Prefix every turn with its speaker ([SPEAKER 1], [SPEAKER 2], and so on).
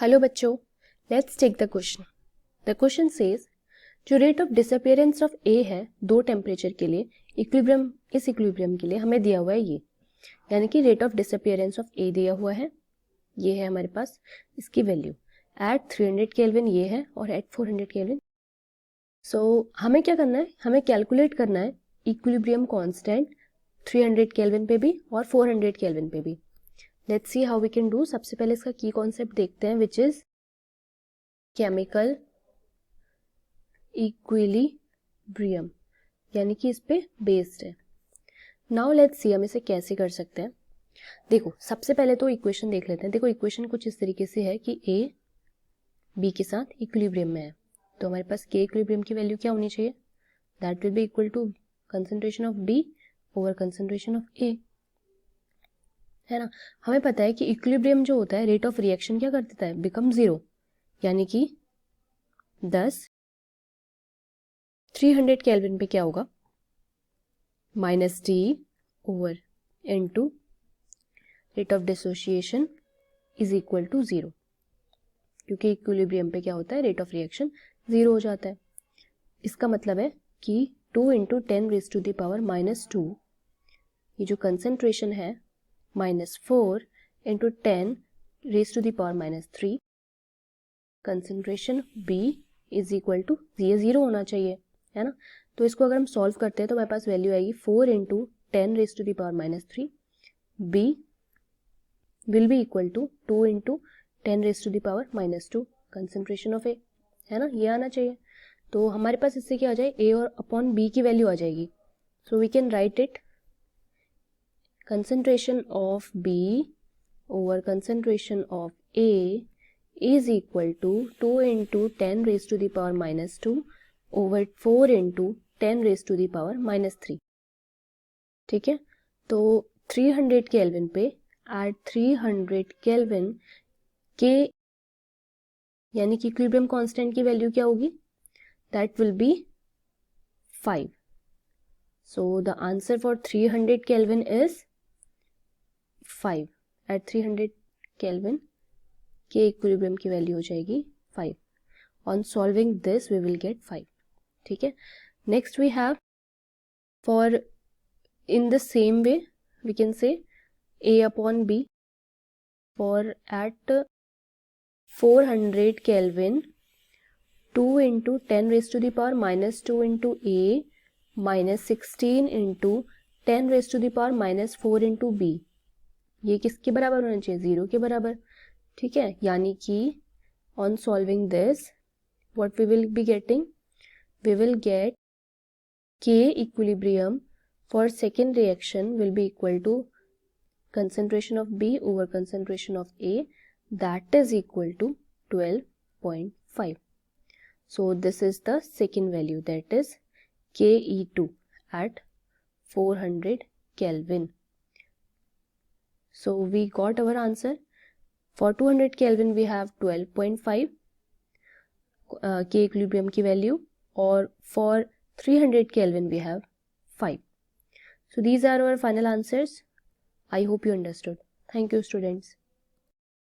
[SPEAKER 1] Hello बच्चों, let's take the question. The question says जो rate of disappearance of A है दो temperature के लिए इस इक्विलिब्रियम के लिए हमें दिया हुआ है ये, यानी कि रेट ऑफ डिसअपियरेंस ऑफ ए दिया हुआ है, ये है हमारे पास इसकी वैल्यू एट 300 केल्विन ये है और एट 400 केल्विन। सो हमें क्या करना है, हमें कैलकुलेट करना है इक्विलिब्रियम कांस्टेंट 300 केल्विन पे भी और 400 केल्विन पे भी। Let's see how we can do. सबसे पहले इसका की कॉन्सेप्ट देखते हैं विच इज केमिकल इक्विलिब्रियम, यानी कि इस पे बेस्ड है। नाउ लेट्स सी हम इसे कैसे कर सकते हैं। देखो सबसे पहले तो इक्वेशन देख लेते हैं। देखो इक्वेशन कुछ इस तरीके से है कि ए बी के साथ इक्विलिब्रियम में है, तो हमारे पास के इक्विलिब्रियम की वैल्यू क्या होनी चाहिए, that will be equal to concentration of B over concentration of A, है ना। हमें पता है कि इक्विलिब्रियम जो होता है रेट ऑफ रिएक्शन क्या कर देता है, बिकम जीरो, यानी कि 300 केल्विन पे क्या होगा, minus T over N two rate of dissociation is equal to zero, क्योंकि इक्विलिब्रियम पे क्या होता है, रेट ऑफ रिएक्शन जीरो हो जाता है। इसका मतलब है कि 2 into 10 raise to the power minus 2, ये जो कंसेंट्रेशन है minus 4 into 10 raise to the power minus 3, concentration B is equal to ये जीरो होना चाहिए, है ना। तो इसको अगर हम सॉल्व करते हैं तो हमारे पास वैल्यू आएगी 4 into 10 raise to the power minus 3, B will be equal to 2 into 10 raise to the power minus 2 concentration of A, है ना, ये आना चाहिए। तो हमारे पास इससे क्या आ जाए, ए और अपॉन बी की वैल्यू आ जाएगी। So we can write it concentration of B over concentration of A is equal to 2 into 10 raised to the power minus 2 over 4 into 10 raised to the power minus 3। ठीक है, तो 300 kelvin पे eight 300 kelvin के यानी कि equilibrium constant की value क्या होगी, that will be 5। So the answer for 300 kelvin is 5। At 300 kelvin के इक्विलिब्रियम की वैल्यू हो जाएगी 5। On solving this we will get 5। ठीक है, next we have for in the same way we can say a upon b for at 400 kelvin 2 into 10 raise to the power minus 2 into A minus 16 into 10 raise to the power minus 4 into B, ये किसके बराबर होना चाहिए, zero के बराबर। ठीक है, यानी कि on solving this what we will be getting, we will get K equilibrium for second reaction will be equal to concentration of B over concentration of A, that is equal to 12.5. So this is the second value, that is KE2 at 400 Kelvin. So we got our answer. For 200 Kelvin we have 12.5 के equilibrium की value, और for 300 kelvin we have 5. So these are our final answers. I hope you understood. Thank you students.